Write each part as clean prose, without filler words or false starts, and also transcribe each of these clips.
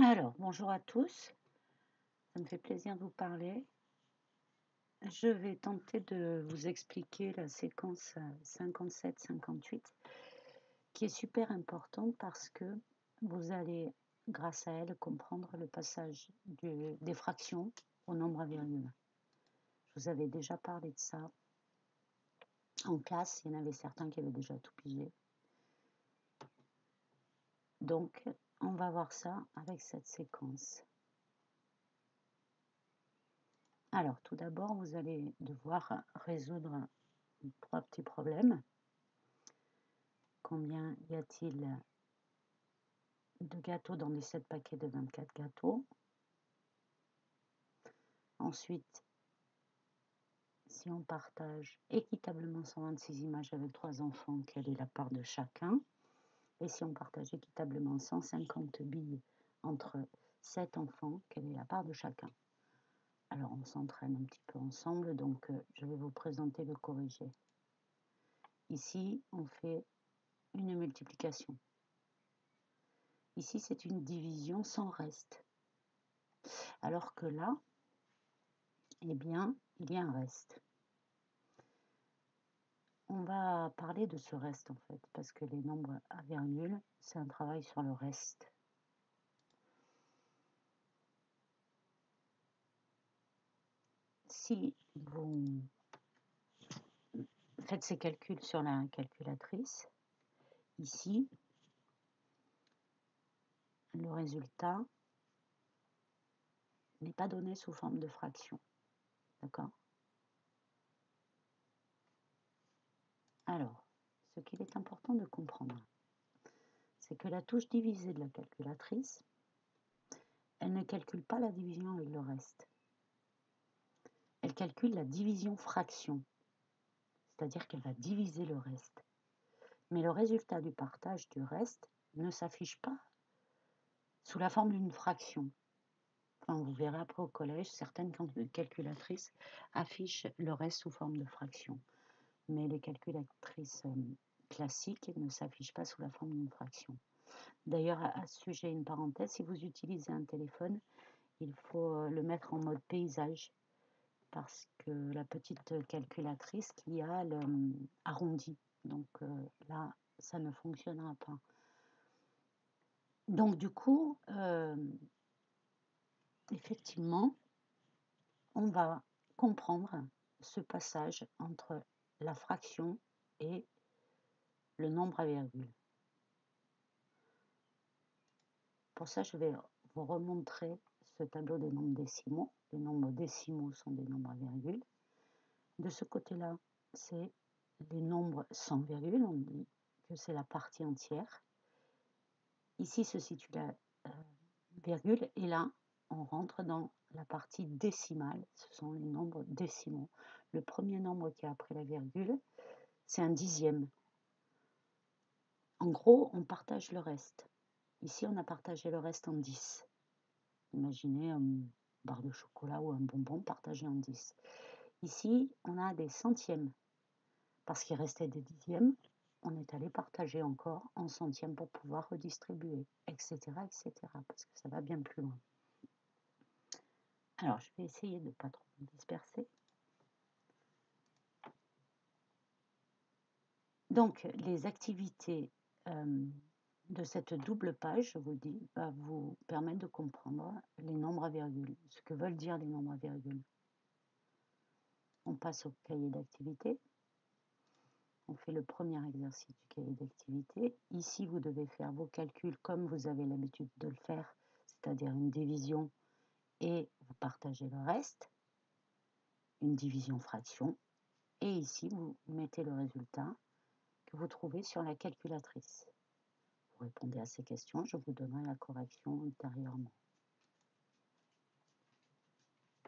Alors, bonjour à tous, ça me fait plaisir de vous parler. Je vais tenter de vous expliquer la séquence 57-58 qui est super importante parce que vous allez, grâce à elle, comprendre le passage des fractions au nombre à virgule. Je vous avais déjà parlé de ça en classe, il y en avait certains qui avaient déjà tout pigé. Donc, on va voir ça avec cette séquence. Alors, tout d'abord, vous allez devoir résoudre 3 petits problèmes. Combien y a-t-il de gâteaux dans les 7 paquets de 24 gâteaux? Ensuite, si on partage équitablement 126 images avec 3 enfants, quelle est la part de chacun? Et si on partage équitablement 150 billes entre 7 enfants, quelle est la part de chacun? Alors, on s'entraîne un petit peu ensemble, donc je vais vous présenter le corrigé. Ici, on fait une multiplication. Ici, c'est une division sans reste. Alors que là, eh bien, il y a un reste. On va parler de ce reste en fait, parce que les nombres à virgule, c'est un travail sur le reste. Si vous faites ces calculs sur la calculatrice, ici, le résultat n'est pas donné sous forme de fraction. D'accord? Alors, ce qu'il est important de comprendre, c'est que la touche divisée de la calculatrice, elle ne calcule pas la division avec le reste. Elle calcule la division fraction, c'est-à-dire qu'elle va diviser le reste. Mais le résultat du partage du reste ne s'affiche pas sous la forme d'une fraction. Enfin, vous verrez après au collège, certaines calculatrices affichent le reste sous forme de fraction. Mais les calculatrices classiques ne s'affichent pas sous la forme d'une fraction. D'ailleurs, à ce sujet, une parenthèse, si vous utilisez un téléphone, il faut le mettre en mode paysage parce que la petite calculatrice qui a arrondi. Donc là, ça ne fonctionnera pas. Donc du coup, effectivement, on va comprendre ce passage entre la fraction et le nombre à virgule. Pour ça, je vais vous remontrer ce tableau des nombres décimaux. Les nombres décimaux sont des nombres à virgule. De ce côté-là, c'est les nombres sans virgule. On dit que c'est la partie entière. Ici se situe la virgule et là, on rentre dans la partie décimale. Ce sont les nombres décimaux. Le premier nombre qui est après la virgule, c'est un dixième. En gros, on partage le reste. Ici, on a partagé le reste en 10. Imaginez une barre de chocolat ou un bonbon partagé en 10. Ici, on a des centièmes. Parce qu'il restait des dixièmes, on est allé partager encore en centièmes pour pouvoir redistribuer, etc., etc., parce que ça va bien plus loin. Alors, je vais essayer de ne pas trop me disperser. Donc, les activités de cette double page, je vous dis, va vous permettre de comprendre les nombres à virgule, ce que veulent dire les nombres à virgule. On passe au cahier d'activité. On fait le premier exercice du cahier d'activité. Ici, vous devez faire vos calculs comme vous avez l'habitude de le faire, c'est-à-dire une division et vous partagez le reste, une division fraction. Et ici, vous mettez le résultat que vous trouvez sur la calculatrice. Vous répondez à ces questions, je vous donnerai la correction ultérieurement.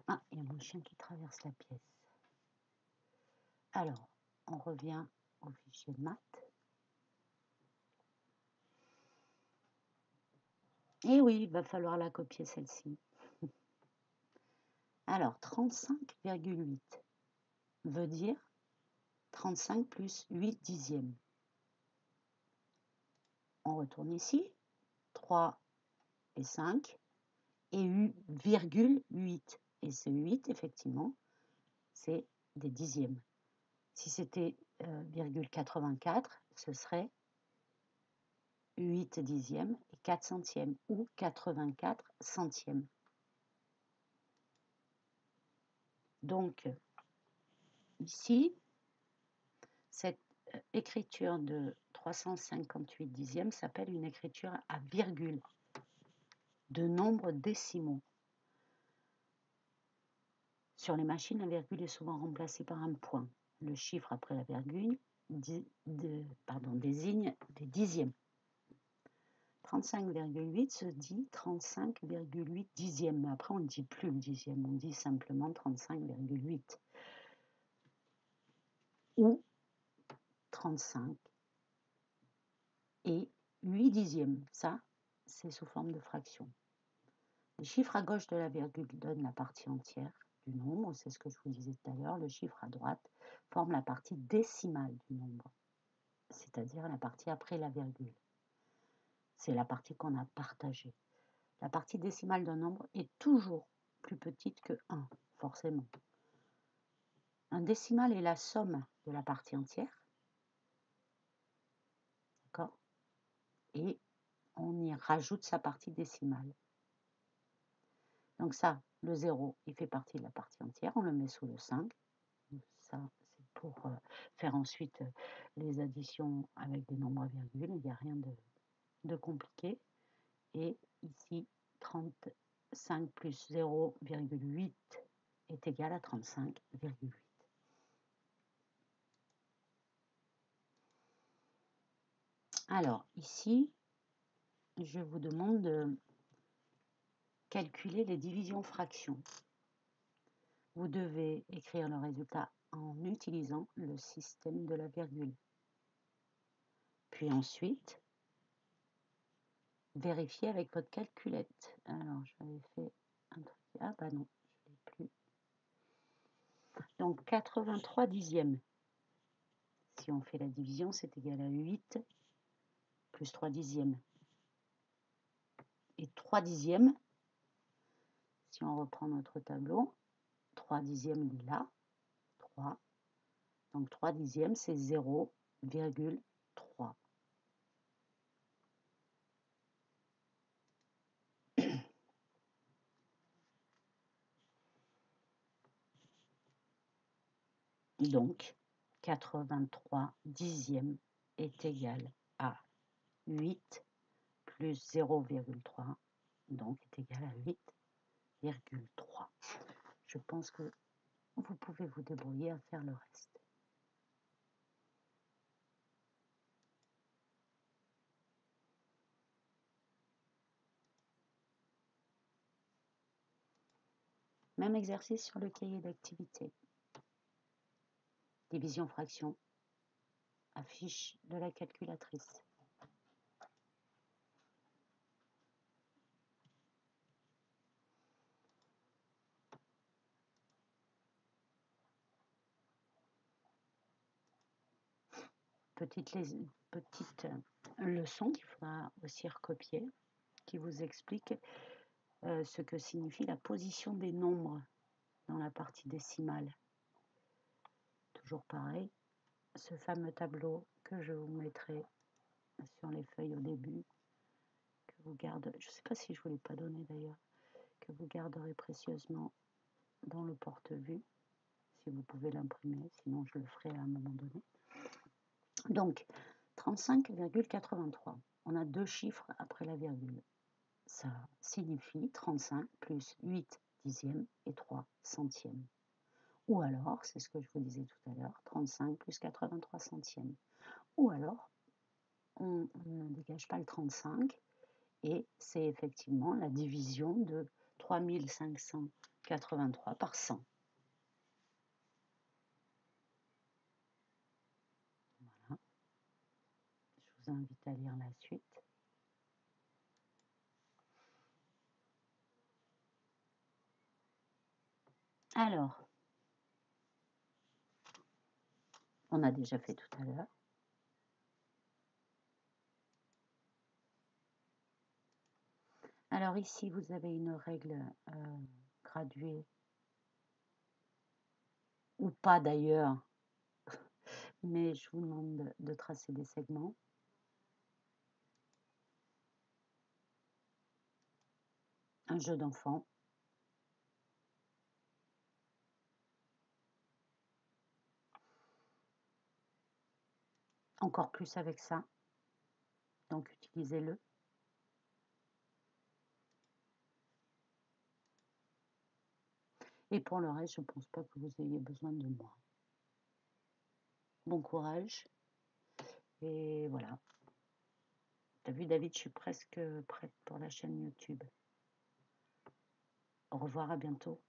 Ah, il y a mon chien qui traverse la pièce. Alors, on revient au fichier de maths. Et oui, il va falloir la copier celle-ci. Alors, 35,8 veut dire 35 plus 8 dixièmes. On retourne ici. 3 et 5, et virgule 8. Et ce 8, effectivement, c'est des dixièmes. Si c'était virgule 84, ce serait 8 dixièmes et 4 centièmes, ou 84 centièmes. Donc, ici, cette écriture de 358 dixièmes s'appelle une écriture à virgule, de nombres décimaux. Sur les machines, la virgule est souvent remplacée par un point. Le chiffre après la virgule désigne des dixièmes. 35,8 se dit 35,8 dixièmes, mais après on ne dit plus le dixième, on dit simplement 35,8. Ou 35 et 8 dixièmes, ça c'est sous forme de fraction. Les chiffres à gauche de la virgule donnent la partie entière du nombre, c'est ce que je vous disais tout à l'heure. Le chiffre à droite forme la partie décimale du nombre, c'est-à-dire la partie après la virgule. C'est la partie qu'on a partagée. La partie décimale d'un nombre est toujours plus petite que 1, forcément. Un décimal est la somme de la partie entière, d'accord? Et on y rajoute sa partie décimale. Donc ça, le 0, il fait partie de la partie entière, on le met sous le 5. Ça, c'est pour faire ensuite les additions avec des nombres à virgule, il n'y a rien de compliqué. Et ici, 35 plus 0,8 est égal à 35,8. Alors, ici, je vous demande de calculer les divisions-fractions. Vous devez écrire le résultat en utilisant le système de la virgule. Puis ensuite, vérifiez avec votre calculette. Alors, j'avais fait un truc. Ah bah non, je ne l'ai plus. Donc, 83 dixièmes. Si on fait la division, c'est égal à 8 plus 3 dixièmes. Et 3 dixièmes, si on reprend notre tableau, 3 dixièmes, il est là. 3. Donc, 3 dixièmes, c'est 0,3. Donc, 83 dixièmes est égal à 8 plus 0,3, donc est égal à 8,3. Je pense que vous pouvez vous débrouiller à faire le reste. Même exercice sur le cahier d'activité. Division-fraction, affiche de la calculatrice. Petite leçon qu'il faudra aussi recopier, qui vous explique ce que signifie la position des nombres dans la partie décimale. Toujours pareil, ce fameux tableau que je vous mettrai sur les feuilles au début, que vous garderez, je ne sais pas si je ne vous l'ai pas donné d'ailleurs, que vous garderez précieusement dans le porte-vue, si vous pouvez l'imprimer, sinon je le ferai à un moment donné. Donc, 35,83. On a deux chiffres après la virgule. Ça signifie 35 plus 8 dixièmes et 3 centièmes. Ou alors, c'est ce que je vous disais tout à l'heure, 35 plus 83 centièmes. Ou alors, on ne dégage pas le 35 et c'est effectivement la division de 3583 par 100. Voilà. Je vous invite à lire la suite. Alors, on a déjà fait tout à l'heure. Alors ici, vous avez une règle graduée, ou pas d'ailleurs, mais je vous demande de tracer des segments. Un jeu d'enfant. Encore plus avec ça, donc utilisez-le. Et pour le reste, je ne pense pas que vous ayez besoin de moi. Bon courage. Et voilà. T'as vu David, je suis presque prête pour la chaîne YouTube. Au revoir, à bientôt.